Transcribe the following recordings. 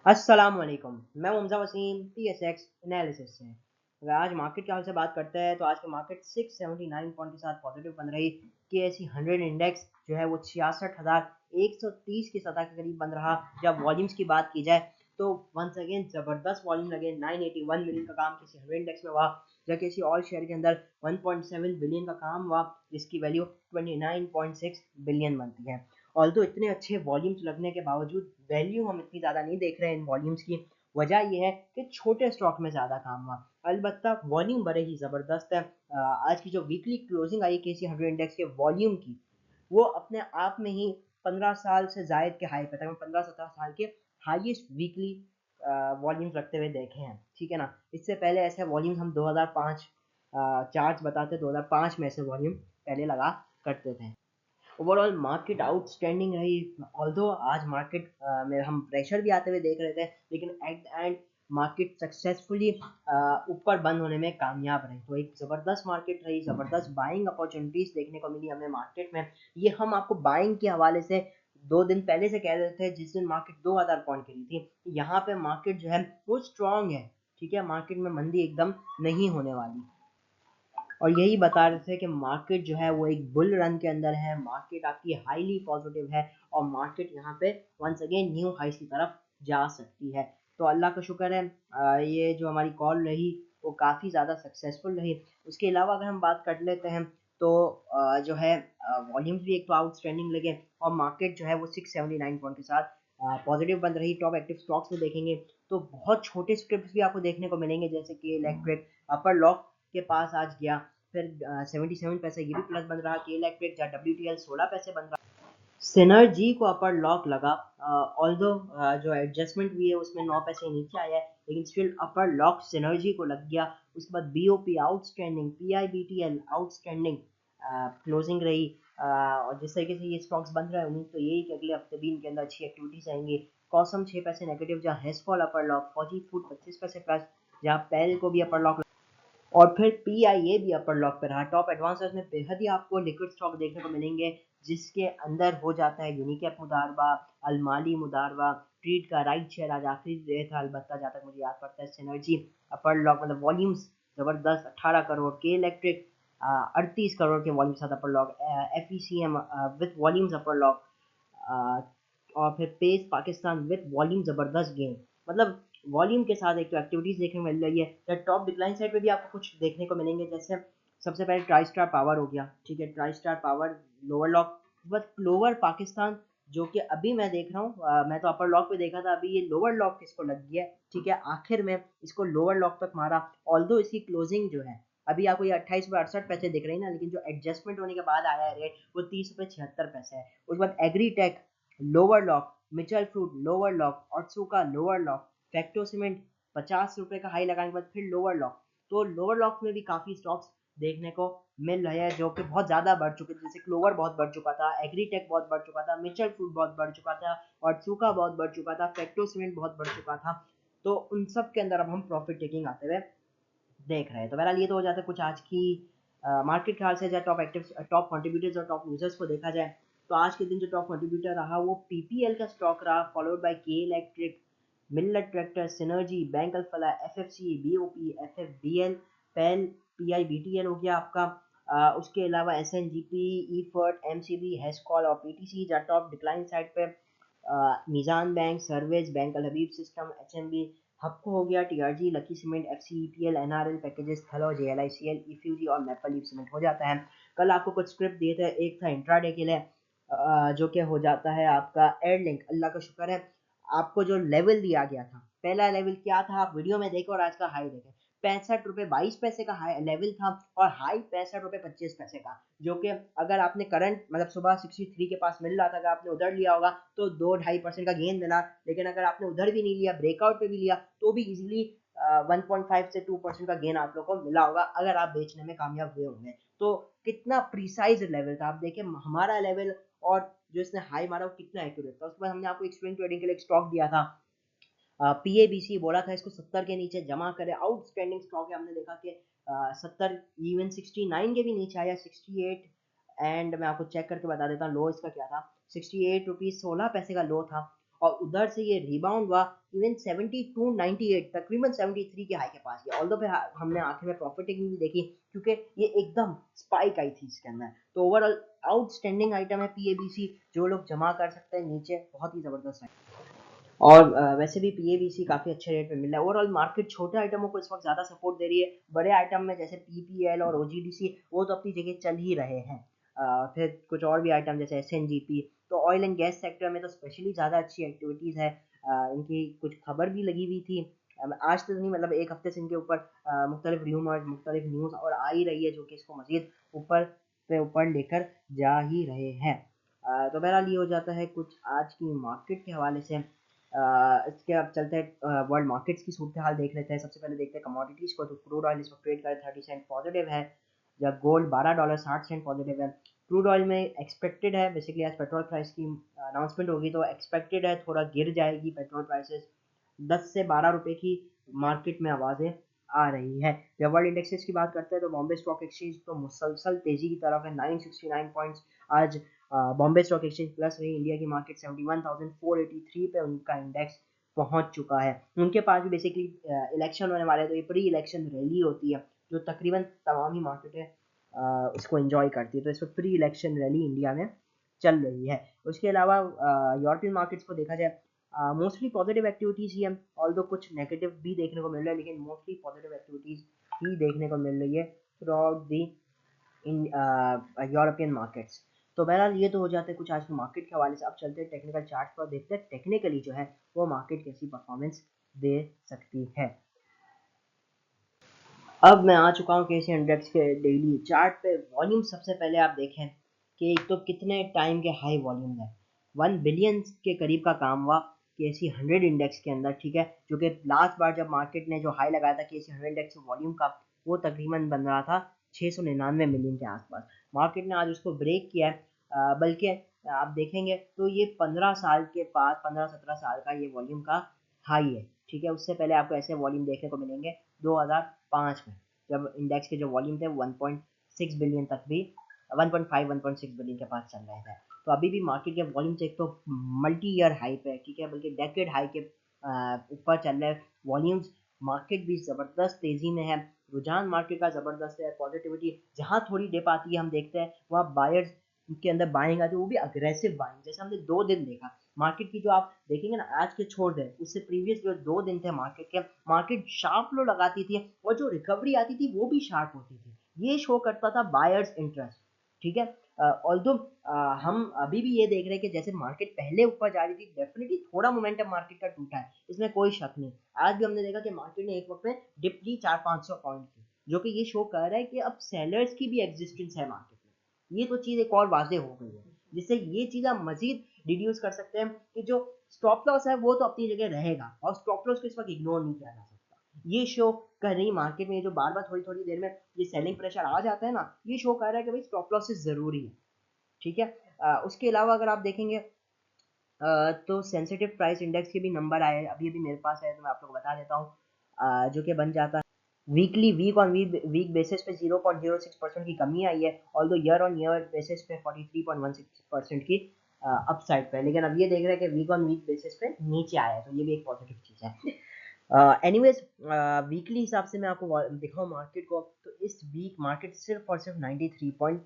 अस्सलाम वालेकुम। मैं मुमज़ा वसीम TSX एनालिसिस से। अगर आज मार्केट के हाल से बात करते हैं तो आज की मार्केट 679 पॉइंट के साथ पॉजिटिव बन रही। KSE 100 इंडेक्स जो है वो 66,130 की सतह के करीब बन रहा। जब वॉल्यूम्स की बात की जाए तो वंस अगेन ज़बरदस्त वॉल्यूम लगे। 981 मिलियन का काम किसी 100 इंडेक्स में हुआ, जबकि किसी ऑल शेयर के अंदर 1.7 बिलियन का काम हुआ, जिसकी वैल्यू 29.6 बिलियन बनती है। ऑल्दो इतने अच्छे वॉल्यूम्स लगने के बावजूद वैल्यू हम इतनी ज़्यादा नहीं देख रहे हैं इन वॉल्यूम्स की। वजह यह है कि छोटे स्टॉक में ज़्यादा काम हुआ। अलबत्ता वॉल्यूम बड़े ही ज़बरदस्त है। आज की जो वीकली क्लोजिंग आई KC 100 इंडेक्स के वॉल्यूम की, वो अपने आप में ही 15 साल से जायद के हाई पे तक 15-17 साल के हाईएस्ट वीकली वॉल्यूम्स रखते हुए देखे हैं। ठीक है ना। इससे पहले ऐसे वॉल्यूम्स हम 2005 चार्ट्स बताते 2005 में ऐसे वॉल्यूम पहले लगा करते थे। ओवरऑल मार्केट आउटस्टैंडिंग रही। ऑल्दो आज मार्केट में हम प्रेशर भी आते हुए देख रहे थे, लेकिन at the end market successfully ऊपर बंद होने में कामयाब रही। तो एक ज़बरदस्त मार्केट रही, ज़बरदस्त बाइंग अपॉर्चुनिटीज़ देखने को मिली हमें मार्केट में। ये हम आपको बाइंग के हवाले से 2 दिन पहले से कह रहे थे, जिस दिन मार्केट 2000 पॉइंट की थी। यहाँ पे मार्केट जो है वो स्ट्रांग है। ठीक है, मार्केट में मंदी एकदम नहीं होने वाली। और यही बता रहे थे कि मार्केट जो है वो एक बुल रन के अंदर है। मार्केट आपकी हाईली पॉजिटिव है और मार्केट यहाँ पे वंस अगेन न्यू हाइस की तरफ जा सकती है। तो अल्लाह का शुक्र है, ये जो हमारी कॉल रही वो काफ़ी ज़्यादा सक्सेसफुल रही। उसके अलावा अगर हम बात कर लेते हैं तो जो है वॉल्यूम्स भी एक तो आउटस्टैंडिंग लगे और मार्केट जो है वो 679 पॉइंट के साथ पॉजिटिव बन रही। टॉप एक्टिव स्टॉक्स में देखेंगे तो बहुत छोटे स्क्रिप्ट्स भी आपको देखने को मिलेंगे, जैसे कि इलेक्ट्रिक अपर लॉक के पास आज गया। फिर 77 पैसे ये भी प्लस बन रहा। के इलेक्ट्रिक या WTL 16 पैसे बन रहा। सिनर्जी को अपर लॉक लगा। ऑल्दो जो एडजस्टमेंट हुई है उसमें 9 पैसे नीचे आया है, लेकिन स्टिल अपर लॉक सिनर्जी को लग गया। उसके बाद BOP outstanding, PIBTL outstanding closing रही। और जिस तरीके से ये स्टॉक्स बन रहा है, उम्मीद तो यही कि अगले हफ्ते भी इनके अंदर अच्छी एक्टिविटीज आएंगी। कॉसम 6 पैसे नेगेटिव जहाँ हेस्कॉल अपर लॉक, फौजी फूड 25 पैसे प्लस जहाँ पेल को भी अपर लॉक, और फिर PIA भी अपर लॉक पे रहा। टॉप एडवांसर्स में बेहद ही आपको लिक्विड स्टॉक देखने को मिलेंगे, जिसके अंदर हो जाता है यूनिकैप मुदारबा, अलमाली मुदारबा, ट्रीट का राइट शेयर आज आखिरी डे था। अलबत्ता जहाँ तक मुझे याद पड़ता है सिनर्जी अपर लॉक, मतलब वॉल्यूम्स जबरदस्त 18 करोड़। के इलेक्ट्रिक 38 करोड़ के वॉल्यूम साथ upper lock. FECM with volumes upper lock. और फिर पेस पाकिस्तान विथ वॉल्यूम जबरदस्त गेन। मतलब वॉल्यूम के साथ एक तो एक्टिविटीज देखने को मिल रही है। या टॉप डिक्लाइन साइड पे भी आपको कुछ देखने को मिलेंगे, जैसे सबसे पहले ट्राई स्टार पावर हो गया। ठीक है, try star power lower lock, बस लोअर पाकिस्तान जो कि अभी मैं देख रहा हूँ, मैं तो अपर लॉक पे देखा था, अभी ये लोअर लॉक किसको लग गया है। ठीक है, आखिर में इसको लोअर लॉक तक मारा। ऑल्दो इसकी क्लोजिंग जो है अभी आपको ये 28 रुपये 68 पैसे दिख रही है ना, लेकिन जो एडजस्टमेंट होने के बाद आया है रेट वो 30 रुपये 76 पैसे है। उसके बाद Agritech lower lock, Mitchell fruit lower lock, Otsuka lower lock, Fecto cement 50 रुपये का हाई लगाने के बाद फिर लोअर लॉक। तो लोअर लॉक में भी काफ़ी स्टॉक्स देखने को मिल रहे हैं जो कि बहुत ज़्यादा बढ़ चुके थे। जैसे क्लोवर बहुत बढ़ चुका था, एग्रीटेक बहुत बढ़ चुका था, मिचल फ्रूट बहुत बढ़ चुका था, ऑट्सुका बहुत बढ़ चुका था, फैक्टो सीमेंट बहुत बढ़ चुका था। तो उन सब के अंदर अब हम प्रॉफिट टेकिंग आते हुए देख रहे हैं। तो बहरहाल ये तो हो जाता है कुछ आज की मार्केट के हाल से। जब टॉप एक्टिव टॉप कंट्रीब्यूटर्स और टॉप यूजर्स को देखा जाए तो आज के दिन जो टॉप कंट्रीब्यूटर रहा वो PPL का स्टॉक रहा, फॉलोड बाय के इलेक्ट्रिक, मिल्लत tractor, synergy, bank Alfalah, FFC, BOP, FFBL, पेल, PIBTL हो गया आपका। उसके अलावा SNGP, ईफर्ट, MCB, हेस्कॉल और PTC। जहाँ टॉप डिक्लाइन साइड पे Meezan bank, service, bank Al Habib system, HMB, Hubco हो गया, TRG, Lucky Cement, FCEPL, NRL Packages, थलो, JLICL, EFUजी और मैपल लीफ सीमेंट हो जाता है। कल आपको कुछ स्क्रिप्ट दिए थे, एक था इंट्राडे के लिए जो कि हो जाता है आपका एयरलिंक। अल्लाह का शुक्र है, आपको जो लेवल दिया गया था, पहला लेवल क्या था आप वीडियो में देखें और आज का हाई देखें। 65 रुपये 22 पैसे का हाई लेवल था और हाई 65 रुपये 25 पैसे का, जो कि अगर आपने करंट मतलब सुबह 63 के पास मिल रहा था, अगर आपने उधर लिया होगा तो 2-2.5% का गेन मिला। लेकिन अगर आपने उधर भी नहीं लिया, ब्रेकआउट पे भी लिया, तो भी इजीली 1.5 से 2% का गेन आप लोग को मिला होगा अगर आप बेचने में कामयाब हुए होंगे। तो कितना प्रिसाइज लेवल था आप देखें, हमारा लेवल और जो इसने हाई मारा वो कितना एक्यूरेट था। उसके बाद हमने आपको एक स्विंग ट्रेडिंग के लिए एक स्टॉक दिया था, PABC, बोला था इसको 70 के नीचे जमा करे। आउटस्टैंडिंग स्टॉक है, हमने देखा कि 70 इवन 69 के भी नीचे आया, 68। एंड मैं आपको चेक करके बता देता हूँ लो इसका क्या था, 68 रुपीज़ 16 पैसे का लो था। और उधर से ये रिबाउंड हुआ इवन 72.98 तकरीबन 73 के हाई के पास गया। ऑल्दो फिर हमने आखिर में प्रॉफिट टेकिंग भी देखी क्योंकि ये एकदम स्पाइक आई थी इसके अंदर। तो ओवरऑल आउटस्टैंडिंग आइटम है PABC, जो लोग जमा कर सकते हैं नीचे, बहुत ही जबरदस्त है। और वैसे भी PABC काफ़ी अच्छे रेट पे मिल रहा है। ओवरऑल मार्केट छोटे आइटमों को इस वक्त ज़्यादा सपोर्ट दे रही है। बड़े आइटम में जैसे PPL और OGDC वो तो अपनी जगह चल ही रहे हैं। फिर कुछ और भी आइटम जैसे SNGP, तो ऑयल एंड गैस सेक्टर में तो स्पेशली ज़्यादा अच्छी एक्टिविटीज़ है। इनकी कुछ खबर भी लगी हुई थी, आज तो नहीं मतलब एक हफ्ते से इनके ऊपर मुख्तलिफ रूमर्स मुख्तलिफ न्यूज़ और आ ही रही है जो कि इसको मज़ीद ऊपर पे ऊपर लेकर जा ही रहे हैं। तो बहरहाल ये हो जाता है कुछ आज की मार्केट के हवाले से। इसके अब चलते हैं वर्ल्ड मार्केट्स की सूरत हाल देख लेते हैं। सबसे पहले देखते हैं कमोडिटीज़ को। तो क्रूड ऑयल इस वक्त ट्रेड कर 30 सेंट पॉजिटिव है, जब गोल्ड $12.60 पॉजिटिव है। क्रूड ऑयल में एक्सपेक्टेड है बेसिकली आज पेट्रोल प्राइस की अनाउंसमेंट होगी तो एक्सपेक्टेड है थोड़ा गिर जाएगी पेट्रोल प्राइसेस, 10 से 12 रुपए की मार्केट में आवाज़ें आ रही है। जब वर्ल्ड इंडेक्सेस की बात करते हैं तो बॉम्बे स्टॉक एक्सचेंज तो मुसलसल तेजी की तरफ है, 969 पॉइंट्स आज बॉम्बे स्टॉक एक्सचेंज प्लस रही। इंडिया की मार्केट 71,483 पे उनका इंडेक्स पहुंच चुका है। उनके पास भी बेसिकली इलेक्शन होने वाले हैं तो ये प्री इलेक्शन रैली होती है जो तकरीबन तमाम ही मार्केटें इसको एंजॉय करती है। तो इस वक्त प्री इलेक्शन रैली इंडिया में चल रही है। उसके अलावा यूरोपियन मार्केट्स को देखा जाए मोस्टली पॉजिटिव एक्टिविटीज़ ही है, ऑल्दो कुछ नेगेटिव भी देखने को मिल रहा है लेकिन मोस्टली पॉजिटिव एक्टिविटीज़ ही देखने को मिल रही है through out the in European markets. तो बहरहाल ये तो हो जाते हैं कुछ आज के मार्केट के हवाले से। अब चलते हैं टेक्निकल चार्ट पर, देखते हैं टेक्निकली जो है वो मार्केट कैसी परफॉर्मेंस दे सकती है। अब मैं आ चुका हूँ केसी इंडेक्स के डेली चार्ट पे। वॉल्यूम सबसे पहले आप देखें कि एक तो कितने टाइम के हाई वॉल्यूम है, 1 बिलियन के करीब का काम हुआ केसी 100 इंडेक्स के अंदर, ठीक है। जो कि लास्ट बार जब मार्केट ने जो हाई लगाया था केसी 100 इंडेक्स वॉल्यूम का, वो तकरीबन बन रहा था 699 मिलियन के आसपास। मार्केट ने आज उसको ब्रेक किया है, बल्कि आप देखेंगे तो ये 15 साल के पास 15-17 साल का ये वॉल्यूम का हाई है, ठीक है। उससे पहले आपको ऐसे वॉल्यूम देखने को मिलेंगे 2005 में, जब इंडेक्स के जो वॉल्यूम थे 1.6 बिलियन तक भी 1.5 1.6 बिलियन के पास चल रहे थे। तो अभी भी मार्केट के वॉल्यूम चेक तो मल्टी ईयर हाई पे है, ठीक है, बल्कि डेकेड हाई के ऊपर चल रहे वॉल्यूम्स। मार्केट भी ज़बरदस्त तेज़ी में है, रुझान मार्केट का ज़बरदस्त है। पॉजिटिविटी जहाँ थोड़ी डिप आती है हम देखते हैं वहाँ बायर्स के अंदर बाइंग आती है, वो भी अग्रेसिव बाइंग, जैसे हमने 2 दिन देखा मार्केट की। जो आप देखेंगे ना आज के छोड़ दें, उससे प्रीवियस जो 2 दिन थे मार्केट के, मार्केट शार्प लो लगाती थी और जो रिकवरी आती थी वो भी शार्प होती थी। ये शो करता था बायर्स इंटरेस्ट, ठीक है। ऑल्दो हम अभी भी ये देख रहे हैं कि जैसे मार्केट पहले ऊपर जा रही थी, डेफिनेटली थोड़ा मोमेंटम मार्केट का टूटा है, इसमें कोई शक नहीं। आज भी हमने देखा कि मार्केट ने एक वक्त में डिप ली 400-500 पॉइंट की, जो कि ये शो कर रहा है कि अब सेलर्स की भी एग्जिस्टेंस है मार्केट में। ये तो चीज़ एक और वाजे हो गई है, जिससे ये चीज़ आप मजीद डिड्यूस कर सकते हैं कि जो स्टॉप लॉस है वो तो अपनी जगह रहेगा और स्टॉप लॉस को इस वक्त इग्नोर नहीं किया जा सकता। ये शो कर रही मार्केट में जो बार बार थोड़ी थोड़ी देर में ये सेलिंग प्रेशर आ जाता है ना, ये शो कर रहा है कि भाई स्टॉप लॉसेस ज़रूरी है, ठीक है। उसके अलावा अगर आप देखेंगे तो सेंसिटिव प्राइस इंडेक्स के भी नंबर आए अभी अभी मेरे पास है, तो मैं आप लोग को बता देता हूँ। जो कि बन जाता है weekly, week on week basis पे 0.06% की कमी आई है, although year on year basis पे 43.16% की अपसाइड पे। लेकिन अब ये देख रहे हैं कि वीक ऑन वीक बेसिस पे नीचे आया है, तो ये भी एक पॉजिटिव चीज़ है। एनीवेज वीकली हिसाब से मैं आपको दिखाऊँ मार्केट को, तो इस वीक मार्केट सिर्फ और सिर्फ 93 पॉइंट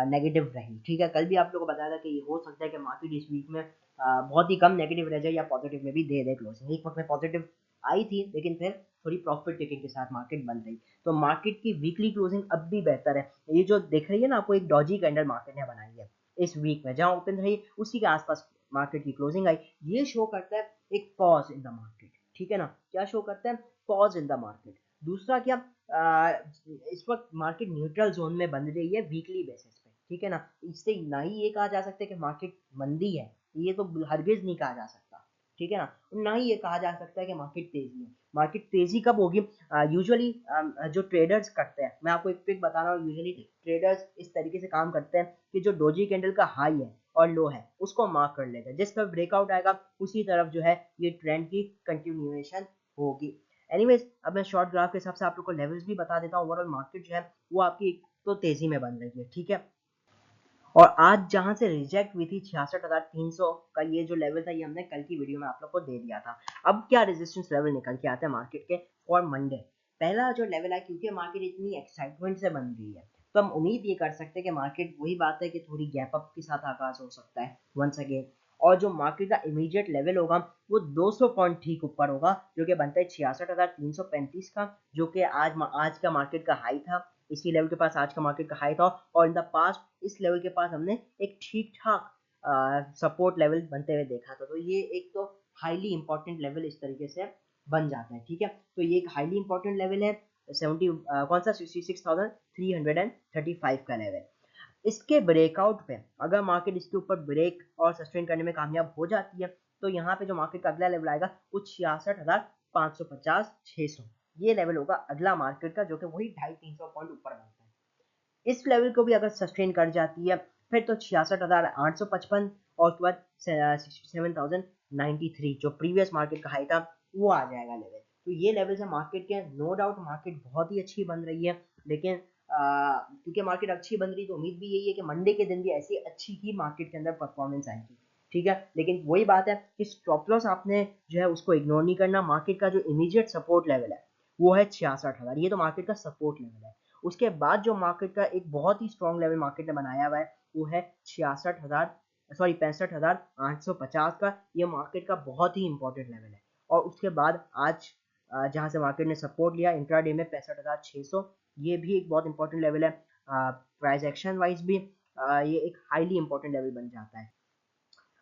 नेगेटिव रही, ठीक है। कल भी आप लोगों को बताया था कि ये हो सकता है कि मार्केट इस वीक में बहुत ही कम नेगेटिव रह जाए या पॉजिटिव में भी दे दे क्लोजिंग। एक वक्त में पॉजिटिव आई थी लेकिन फिर थोड़ी प्रॉफिट टेकिंग के साथ मार्केट बन रही। तो मार्केट की वीकली क्लोजिंग अब भी बेहतर है। ये जो दिख रही है ना आपको, एक डॉजी कैंडल मार्केट ने बनाई है इस वीक में, जहां ओपन रही उसी के आसपास मार्केट की क्लोजिंग आई। ये शो करता है एक पॉज इन द मार्केट, ठीक है ना। क्या शो करता है? Pause in the market. दूसरा क्या, इस वक्त मार्केट न्यूट्रल जोन में बन रही है वीकली बेसिस पे, ठीक है ना। इससे ना ही ये कहा जा सकता है कि मार्केट मंदी है, ये तो हरगिज नहीं कहा जा सकता, ठीक है ना। ना ही ये कहा जा सकता है कि मार्केट तेजी है। मार्केट तेजी कब होगी? यूजुअली जो ट्रेडर्स करते हैं, मैं आपको एक ट्रिक बता रहा हूँ, यूजुअली ट्रेडर्स इस तरीके से काम करते हैं कि जो डोजी कैंडल का हाई है और लो है उसको मार्क कर लेते हैं, जिस तरफ ब्रेकआउट आएगा उसी तरफ जो है ये ट्रेंड की कंटिन्यूएशन होगी। एनीवेज अब मैं शॉर्ट ग्राफ के हिसाब से आप लोग को लेवल्स भी बता देता हूँ। ओवरऑल मार्केट जो है वो आपकी तो तेजी में बन रही है, ठीक है। और आज जहां से रिजेक्ट हुई थी 66,300 का ये जो लेवल था, ये हमने कल की वीडियो में आप लोग को दे दिया था। अब क्या रेजिस्टेंस लेवल निकल के आते हैं मार्केट के फॉर मंडे। पहला जो लेवल है, क्योंकि मार्केट इतनी एक्साइटमेंट से बन रही है, तो हम उम्मीद ये कर सकते हैं कि मार्केट वही बात है कि थोड़ी गैप अप के साथ आगाज हो सकता है वंस अगेन। और जो मार्केट का इमीडिएट लेवल होगा वो 200 पॉइंट ठीक ऊपर होगा, जो कि बनता है 66,335 का, जो कि आज का मार्केट का हाई था। इसी लेवल के पास आज का मार्केट का हाई था, और इन द पास्ट इस लेवल के पास हमने एक ठीक ठाक सपोर्ट लेवल बनते हुए देखा था। तो ये एक तो हाईली इंपॉर्टेंट लेवल इस तरीके से बन जाता है, ठीक है। तो ये एक हाईली इंपॉर्टेंट लेवल है 66,335 का लेवल। इसके ब्रेकआउट पे अगर मार्केट इसके ऊपर ब्रेक और सस्टेन करने में कामयाब हो जाती है, तो यहाँ पे जो मार्केट का अगला लेवल आएगा वो 66,550-600, ये लेवल होगा अगला मार्केट का, जो कि वही 250-300 पॉइंट ऊपर बनता है। इस लेवल को भी अगर सस्टेन कर जाती है, फिर तो 66,855 और उसके बाद 67,093 जो प्रीवियस मार्केट का हाई था वो आ जाएगा लेवल। तो ये लेवल है मार्केट के। नो डाउट मार्केट बहुत ही अच्छी बन रही है, लेकिन क्योंकि मार्केट अच्छी बन रही है तो उम्मीद भी यही है कि मंडे के दिन भी ऐसी अच्छी ही मार्केट के अंदर परफॉर्मेंस आएगी, ठीक है। लेकिन वही बात है कि स्टॉप लॉस आपने जो है उसको इग्नोर नहीं करना। मार्केट का जो इमीडिएट सपोर्ट लेवल है वो है 66,000, ये तो मार्केट का सपोर्ट लेवल है। उसके बाद जो मार्केट का एक बहुत ही स्ट्रॉन्ग लेवल मार्केट ने बनाया हुआ है वो है 65,850 का। ये मार्केट का बहुत ही इंपॉर्टेंट लेवल है। और उसके बाद आज जहां से मार्केट ने सपोर्ट लिया इंट्राडे में 65,600, ये भी एक बहुत इंपॉर्टेंट लेवल है। प्राइस एक्शन वाइज भी ये एक हाईली इंपॉर्टेंट लेवल बन जाता है।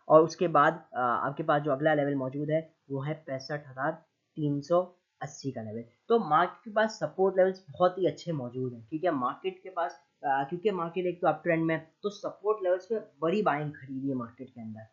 और उसके बाद आपके पास जो अगला लेवल मौजूद है वो है 65,380 का लेवल। तो मार्केट के पास सपोर्ट लेवल्स बहुत ही अच्छे मौजूद हैं, ठीक है। मार्केट के पास क्योंकि मार्केट एक तो अप ट्रेंड में, तो सपोर्ट लेवल्स पे बड़ी बाइंग खरीदी है मार्केट के अंदर।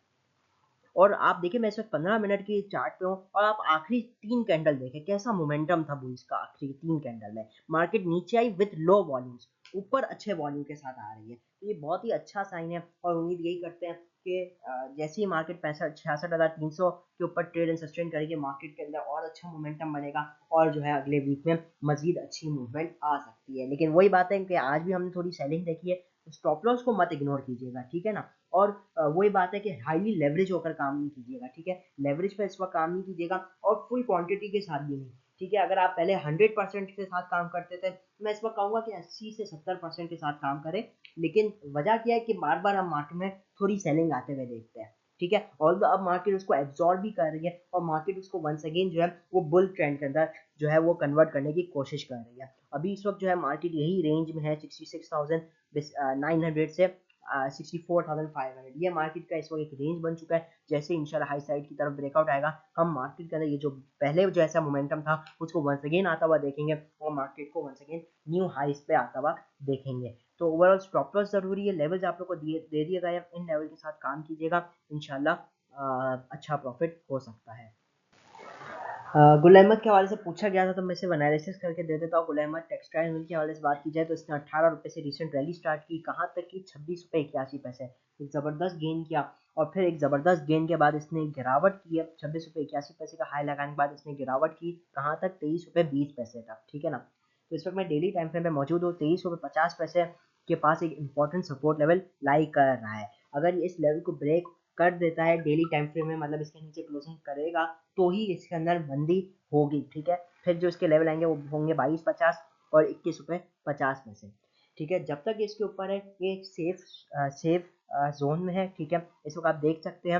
और आप देखिए, मैं इस वक्त 15 मिनट की चार्ट पे हूँ, और आप आखिरी 3 कैंडल देखें कैसा मोमेंटम था बुल्स का। आखिरी 3 कैंडल में मार्केट नीचे आई विद लो वॉल्यूम्स, ऊपर अच्छे वॉल्यूम के साथ आ रही है। तो ये बहुत ही अच्छा साइन है, और उम्मीद यही करते हैं कि जैसे ही मार्केट 66,300 के ऊपर ट्रेड एंड सस्टेन करेगी, मार्केट के अंदर और अच्छा मोमेंटम बनेगा, और जो है अगले वीक में मजीद अच्छी मूवमेंट आ सकती है। लेकिन वही बात है कि आज भी हमने थोड़ी सेलिंग देखी है, तो स्टॉप लॉस को मत इग्नोर कीजिएगा, ठीक है ना। और वही बात है कि हाईली लेवरेज होकर काम नहीं कीजिएगा, ठीक है। लेवरेज पे इस वक्त काम नहीं कीजिएगा, और फुल क्वांटिटी के साथ भी नहीं, ठीक है। अगर आप पहले 100% के साथ काम करते थे, मैं इस वक्त कहूँगा कि 80 से 70% के साथ काम करें। लेकिन वजह क्या है कि बार बार हम मार्केट में थोड़ी सेलिंग आते हुए देखते हैं, ठीक है। और अब मार्केट उसको एब्जॉर्ब भी कर रही है, और मार्केट उसको वंस अगेन जो है वो बुल ट्रेंड के अंदर जो है वो कन्वर्ट करने की कोशिश कर रही है। अभी इस वक्त जो है मार्केट यही रेंज में है 66,900 से 64,500, ये मार्केट का इस वक्त एक रेंज बन चुका है। जैसे इंशाल्लाह हाई साइड की तरफ ब्रेकआउट आएगा, हम मार्केट के अंदर ये जो पहले जो ऐसा मोमेंटम था उसको वंस अगेन आता हुआ देखेंगे, और मार्केट को वंस अगेन न्यू हाइस पे आता हुआ देखेंगे। तो ओवरऑल स्टॉप लॉस जरूरी है, लेवल्स आप लोग को दे दिए गए हैं, इन लेवल के साथ काम कीजिएगा, इंशाल्लाह अच्छा प्रॉफिट हो सकता है। गुल अहमद के हवाले से पूछा गया था, तो मैं सिर्फ एनालिसिस करके दे देता हूँ। गुल अहमद टेक्सटाइल मिल के हवाले से बात की जाए तो इसने 18 रुपये से रिसेंट रैली स्टार्ट की, कहाँ तक की 26 रुपये 81 पैसे, एक ज़बरदस्त गेन किया। और फिर एक ज़बरदस्त गेन के बाद इसने गिरावट की है, 26 रुपये 81 पैसे का हाई लगाने के बाद इसने गिरावट की कहाँ तक, 23 रुपये 20 पैसे तक, ठीक है ना। तो इस वक्त मैं डेली टाइम फ्रेम में मौजूद हूँ, 23 रुपये 50 पैसे के पास एक इंपॉर्टेंट सपोर्ट लेवल लाई कर रहा है। अगर ये इस लेवल को ब्रेक कर देता है डेली टाइम फ्रेम में, मतलब इसके नीचे क्लोजिंग करेगा, तो ही इसके अंदर मंदी होगी, ठीक है। फिर जो इसके लेवल आएंगे वो होंगे 22.50 और 21.50 रुपये, ठीक है। जब तक इसके ऊपर है ये सेफ जोन में है, ठीक है। इस वक्त आप देख सकते हैं,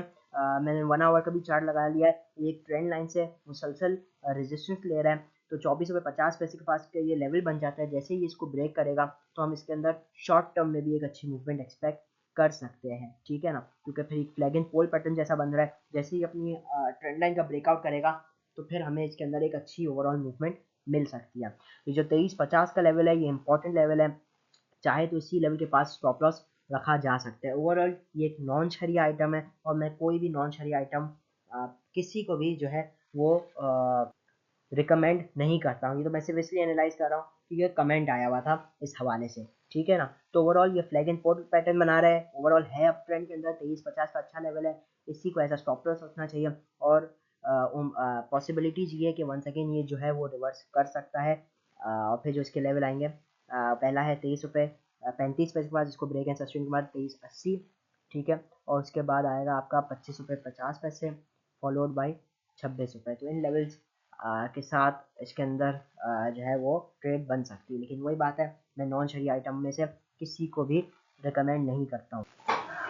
मैंने 1 आवर का भी चार्ट लगा लिया है, एक ट्रेंड लाइन से मुसलसल रेजिस्टेंस ले रहा है। तो 24 रुपये 50 पैसे के पास ये लेवल बन जाता है। जैसे ही इसको ब्रेक करेगा तो हम इसके अंदर शॉर्ट टर्म में भी एक अच्छी मूवमेंट एक्सपेक्ट कर सकते हैं, ठीक है ना। क्योंकि फिर एक फ्लैग एंड पोल पैटर्न जैसा बन रहा है, जैसे ही अपनी ट्रेंड लाइन का ब्रेकआउट करेगा तो फिर हमें इसके अंदर एक अच्छी ओवरऑल मूवमेंट मिल सकती है। ये जो 23.50 का लेवल है ये इंपॉर्टेंट लेवल है, चाहे तो इसी लेवल के पास स्टॉप लॉस रखा जा सकता है। ओवरऑल ये एक नॉन शरिया आइटम है, और मैं कोई भी नॉन शरिया आइटम किसी को भी जो है वो रिकमेंड नहीं करता हूँ। ये तो मैं सिर्फ इसलिए एनालाइज कर रहा हूँ क्योंकि कमेंट आया हुआ था इस हवाले से, ठीक है ना। तो ओवरऑल ये फ्लैग एंड पोर्ट पैटर्न बना रहा है, ओवरऑल है अप ट्रेंड के अंदर, 23.50 का अच्छा लेवल है, इसी को ऐसा स्टॉप लॉस रखना चाहिए। और पॉसिबिलिटीज ये है कि वंस अगेन ये जो है वो रिवर्स कर सकता है। और फिर जो इसके लेवल आएंगे, पहला है 23 रुपये 35 पैसे के बाद इसको ब्रेक एंड सस्टेन के बाद 23.80, ठीक है, और उसके बाद आएगा आपका 25 रुपये 50 पैसे, फॉलोड बाई 26 रुपये। तो इन लेवल्स के साथ इसके अंदर जो है वो ट्रेड बन सकती है, लेकिन वही बात है, मैं नॉन शरिया आइटम में से किसी को भी रिकमेंड नहीं करता हूँ।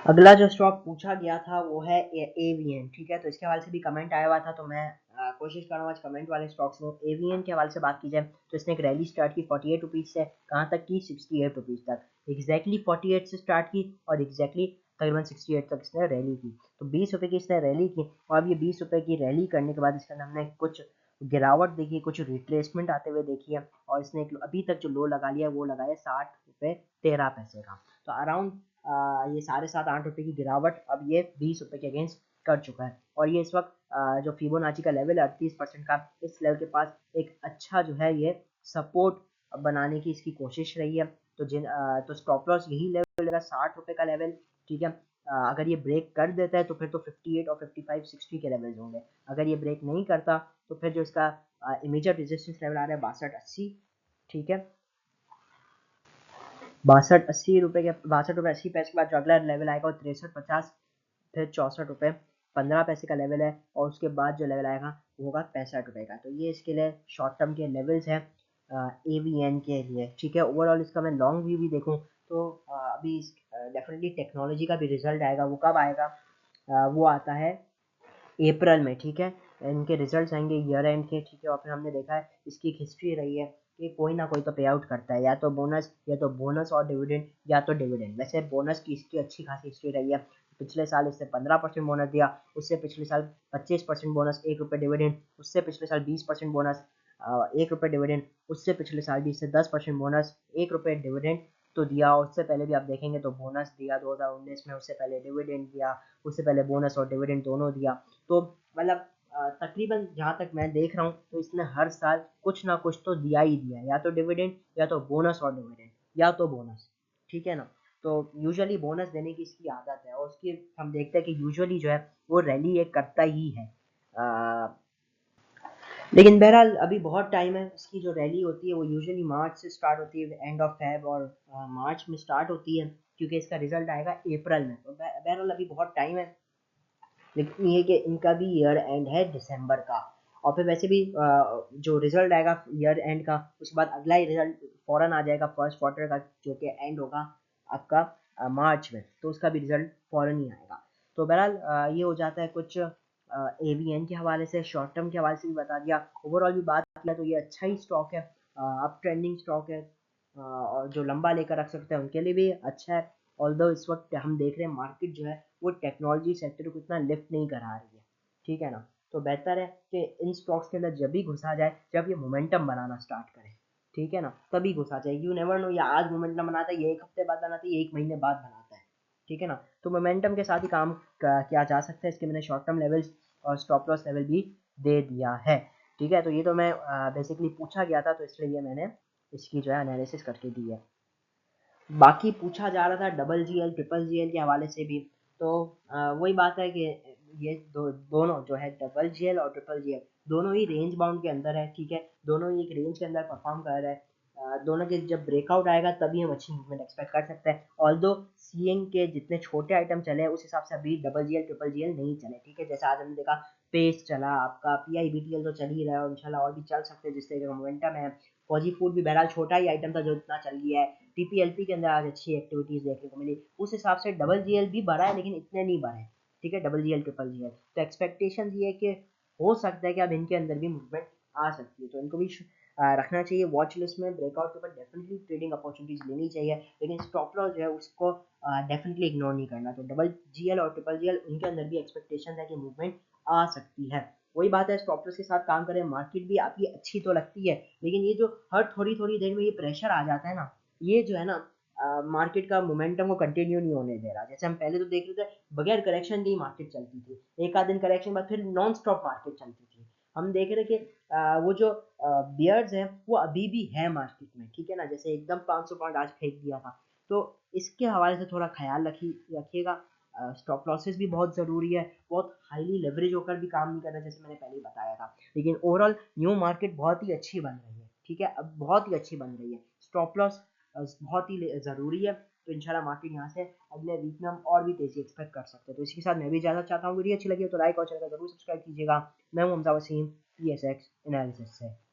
अगला जो स्टॉक पूछा गया था वो है एवीएन, ठीक है, तो इसके हवाले से भी कमेंट आया हुआ था, तो मैं कोशिश करूँगा आज कमेंट वाले स्टॉक्स में एवीएन के हवाले से बात की जाए। तो इसने एक रैली स्टार्ट की 48 रुपीज़ से, कहाँ तक की 68 रुपीज़ तक, एग्जैक्टली 48 से स्टार्ट की और एग्जैक्टली तकरीबन 68 तक इसने रैली की। तो 20 रुपये की इसने रैली की, और अब ये 20 रुपये की रैली करने के बाद इसके अंदर हमने कुछ गिरावट देखी, कुछ रिट्रेसमेंट आते हुए देखी है, और इसने अभी तक जो लो लगा लिया है वो लगाया 60 रुपये 13 पैसे का। तो अराउंड ये 7.5-8 रुपये की गिरावट अब ये 20 रुपये के अगेंस्ट कर चुका है, और ये इस वक्त जो फिबोनाची का लेवल है 38% का, इस लेवल के पास एक अच्छा जो है ये सपोर्ट बनाने की इसकी कोशिश रही है। तो तो स्टॉप लॉस यही लेवल रहेगा 60 रुपये का लेवल, ठीक है। अगर ये ब्रेक कर देता है तो फिर तो 58 और 55-60 के लेवल्स होंगे। अगर ये ब्रेक नहीं करता तो फिर जो इसका इमीडिएट रेजिस्टेंस लेवल आ रहा है 62.80, ठीक है, 62-80 रुपये के 62 रुपये 80 पैसे के बाद जो अगला लेवल आएगा वो 63.50, फिर 64 रुपये 15 पैसे का लेवल है, और उसके बाद जो लेवल आएगा वो होगा 65 रुपये का। तो ये इसके लिए शॉर्ट टर्म के लेवल्स हैं एवीएन के लिए, ठीक है। ओवरऑल इसका मैं लॉन्ग व्यू भी देखूँ तो अभी डेफिनेटली टेक्नोलॉजी का भी रिजल्ट आएगा। वो कब आएगा? वो आता है अप्रैल में, ठीक है। इनके रिजल्ट्स आएंगे ईयर एंड के, ठीक है, और फिर हमने देखा है इसकी एक हिस्ट्री रही है कि कोई ना कोई तो पे आउट करता है, या तो बोनस, या तो बोनस और डिविडेंड, या तो डिविडेंड। वैसे बोनस की इसकी अच्छी खासी हिस्ट्री रही है। पिछले साल इसने 15% बोनस दिया, उससे पिछले साल 25% बोनस, 1 रुपये डिविडेंड, उससे पिछले साल 20% बोनस, 1 रुपये डिविडेंड, उससे पिछले साल भी इससे 10% बोनस, 1 रुपये डिविडेंड तो दिया। उससे पहले भी आप देखेंगे तो बोनस दिया 2019 में, उससे पहले डिविडेंड दिया, उससे पहले बोनस और डिविडेंड दोनों दिया। तो मतलब तकरीबन जहाँ तक मैं देख रहा हूँ तो इसने हर साल कुछ ना कुछ तो दिया ही दिया है, या तो डिविडेंड, या तो बोनस और डिविडेंड, या तो बोनस, ठीक है ना। तो यूजुअली बोनस देने की इसकी आदत है, और उसकी हम देखते हैं कि यूजुअली जो है वो रैली एक करता ही है। लेकिन बहरहाल अभी बहुत टाइम है। इसकी जो रैली होती है वो यूजुअली मार्च से स्टार्ट होती है, एंड ऑफ फेब और मार्च में स्टार्ट होती है, क्योंकि इसका रिजल्ट आएगा अप्रैल में। तो बहरहाल अभी बहुत टाइम है, लेकिन ये कि इनका भी ईयर एंड है दिसंबर का, और फिर वैसे भी जो रिजल्ट आएगा ईयर एंड का, उसके बाद अगला ही रिजल्ट फौरन आ जाएगा फर्स्ट क्वार्टर का, जो कि एंड होगा आपका मार्च में, तो उसका भी रिजल्ट फौरन ही आएगा। तो बहरहाल ये हो जाता है कुछ एवीएन के हवाले से, शॉर्ट टर्म के हवाले से भी बता दिया। ओवरऑल भी बात किया तो ये अच्छा ही स्टॉक है, अप ट्रेंडिंग स्टॉक है, और जो लंबा लेकर रख सकते हैं उनके लिए भी अच्छा है। ऑल्दो इस वक्त हम देख रहे हैं मार्केट जो है वो टेक्नोलॉजी सेक्टर को इतना लिफ्ट नहीं करा रही है, ठीक है ना। तो बेहतर है कि इन स्टॉक्स के अंदर जब भी घुसा जाए जब ये मोमेंटम बनाना स्टार्ट करे, ठीक है ना, तभी घुसा जाए। यू नेवर नो, ये आज मोमेंटम बनाता है, ये एक हफ्ते बाद बनाता है, ये एक महीने बाद बनाता है, ठीक है ना। तो मोमेंटम के साथ ही काम किया जा सकता है। इसके मैंने शॉर्ट टर्म लेवल्स और स्टॉप लॉस लेवल भी दे दिया है, ठीक है। तो ये तो मैं बेसिकली पूछा गया था, तो इसलिए ये मैंने इसकी जो है एनालिसिस करके दी है। बाकी पूछा जा रहा था डबल जीएल ट्रिपल जीएल के हवाले से भी, तो वही बात है कि ये दोनों जो है डबल जीएल और ट्रिपल जीएल दोनों ही रेंज बाउंड के अंदर है, ठीक है, दोनों ही एक रेंज के अंदर परफॉर्म कर रहे हैं। दोनों के जब ब्रेकआउट आएगा तभी हम अच्छी मूवमेंट एक्सपेक्ट कर सकते हैं। ऑल्दो सीइंग के जितने छोटे आइटम चले हैं उस हिसाब से अभी डबल जीएल ट्रिपल जीएल नहीं चले, ठीक है। जैसे आज हमने देखा पेस चला, आपका पीआईबीटीएल तो चल ही रहा है, और इंशाल्लाह और भी चल सकते हैं जिससे मोमेंटम है। फौजी फूड भी बहरहाल छोटा ही आइटम था जो इतना चल गया है। टीपीएलपी के अंदर आज अच्छी एक्टिविटीज देखने को मिली, उस हिसाब से डबल जीएल भी बढ़ा है, लेकिन इतने नहीं बढ़े, ठीक है, डबल जीएल ट्रिपल जीएल। तो एक्सपेक्टेशन ये है कि हो सकता है कि अब इनके अंदर भी मूवमेंट आ सकती है, तो इनको भी रखना चाहिए वॉच लिस्ट में। ब्रेकआउट के ऊपर डेफिनेटली ट्रेडिंग अपॉर्चुनिटीज लेनी चाहिए, लेकिन स्टॉप लॉस जो है उसको डेफिनेटली इग्नोर नहीं करना। तो डबल जीएल और ट्रिपल जीएल उनके अंदर भी एक्सपेक्टेशन है कि मूवमेंट आ सकती है। वही बात है, स्टॉप लॉस के साथ काम करें। मार्केट भी आपकी अच्छी तो लगती है, लेकिन ये जो हर थोड़ी थोड़ी देर में ये प्रेशर आ जाता है ना, ये जो है ना मार्केट का मोमेंटम को कंटिन्यू नहीं होने दे रहा। जैसे हम पहले तो देख रहे थे बगैर करेक्शन की मार्केट चलती थी, एक आध दिन करेक्शन बाद फिर नॉन स्टॉप मार्केट चलती थी। हम देख रहे कि वो जो बियर्स हैं वो अभी भी है मार्केट में, ठीक है ना। जैसे एकदम 500 पॉइंट आज फेंक दिया था, तो इसके हवाले से थोड़ा ख्याल रखिएगा। स्टॉप लॉसेस भी बहुत ज़रूरी है, बहुत हाईली लेवरेज होकर भी काम नहीं करना, जैसे मैंने पहले ही बताया था। लेकिन ओवरऑल न्यू मार्केट बहुत ही अच्छी बन रही है, ठीक है, अब बहुत ही अच्छी बन रही है। स्टॉप लॉस बहुत ही ज़रूरी है। तो इंशाल्लाह मार्केट यहाँ से अगले वीक में हम और भी तेज़ी एक्सपेक्ट कर सकते हैं। तो इसी के साथ मैं भी इजाज़त चाहता हूँ। वीडियो अच्छी लगी हो तो लाइक और चैनल को जरूर सब्सक्राइब कीजिएगा। मैं हूँ हमजा वसीम, PSX एनालिसिस से।